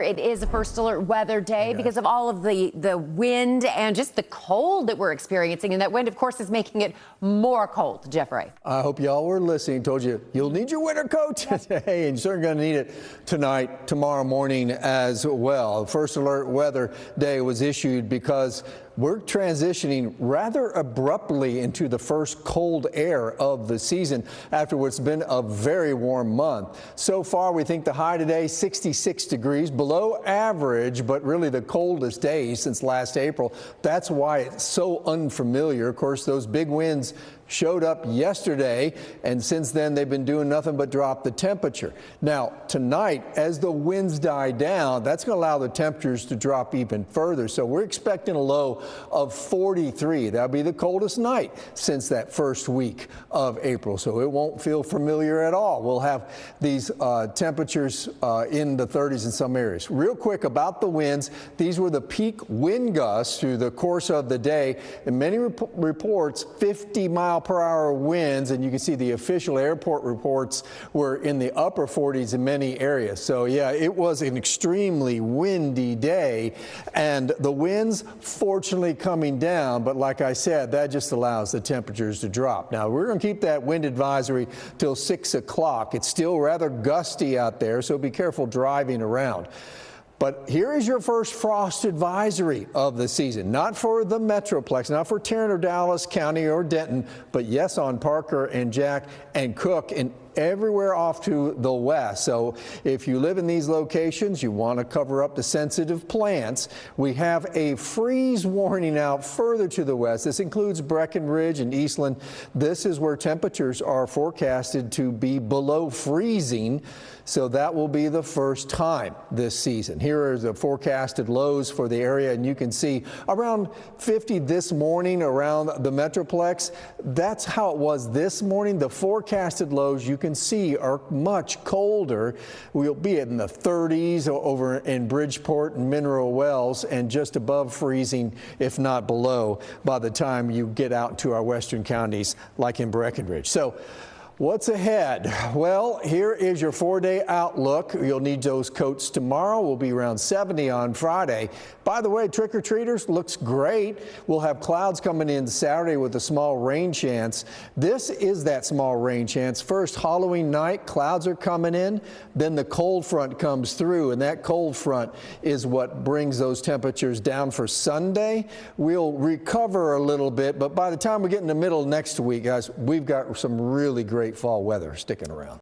It is a first alert weather day because of all of the wind and just the cold that we're experiencing. And that wind, of course, is making it more cold. Jeffrey. I hope y'all were listening. Told you you'll need your winter coat today, and you're certainly going to need it tonight, tomorrow morning as well. First alert weather day was issued because we're transitioning rather abruptly into the first cold air of the season after what's been a very warm month. So far, we think the high today, 66 degrees, below average, but really the coldest day since last April. That's why it's so unfamiliar. Of course, those big winds showed up yesterday, and since then they've been doing nothing but drop the temperature. Now, tonight, as the winds die down, that's going to allow the temperatures to drop even further. So we're expecting a low of 43. That'll be the coldest night since that first week of April. So it won't feel familiar at all. We'll have these temperatures in the 30s in some areas. Real quick about the winds, these were the peak wind gusts through the course of the day. In many reports, 50-mile-per-hour winds, and you can see the official airport reports were in the upper 40s in many areas. So yeah, it was an extremely windy day, and the winds fortunately coming down, but like I said, that just allows the temperatures to drop. Now we're going to keep that wind advisory till 6 o'clock. It's still rather gusty out there, so be careful driving around. But here is your first frost advisory of the season, not for the metroplex, not for Tarrant or Dallas County or Denton, but yes, on Parker and Jack and Cook and everywhere off to the west. So if you live in these locations, you want to cover up the sensitive plants. We have a freeze warning out further to the west. This includes Breckenridge and Eastland. This is where temperatures are forecasted to be below freezing. So that will be the first time this season. Here are the forecasted lows for the area, and you can see around 50 this morning around the metroplex. That's how it was this morning. The forecasted lows you can see are much colder. We'll be in the 30s over in Bridgeport and Mineral Wells, and just above freezing, if not below, by the time you get out to our western counties like in Breckenridge. So what's ahead? Well, here is your 4-day outlook. You'll need those coats tomorrow. We'll be around 70 on Friday. By the way, trick-or-treaters, looks great. We'll have clouds coming in Saturday with a small rain chance. This is that small rain chance. First, Halloween night, clouds are coming in. Then the cold front comes through, and that cold front is what brings those temperatures down for Sunday. We'll recover a little bit, but by the time we get in the middle of next week, guys, we've got some really great fall weather sticking around.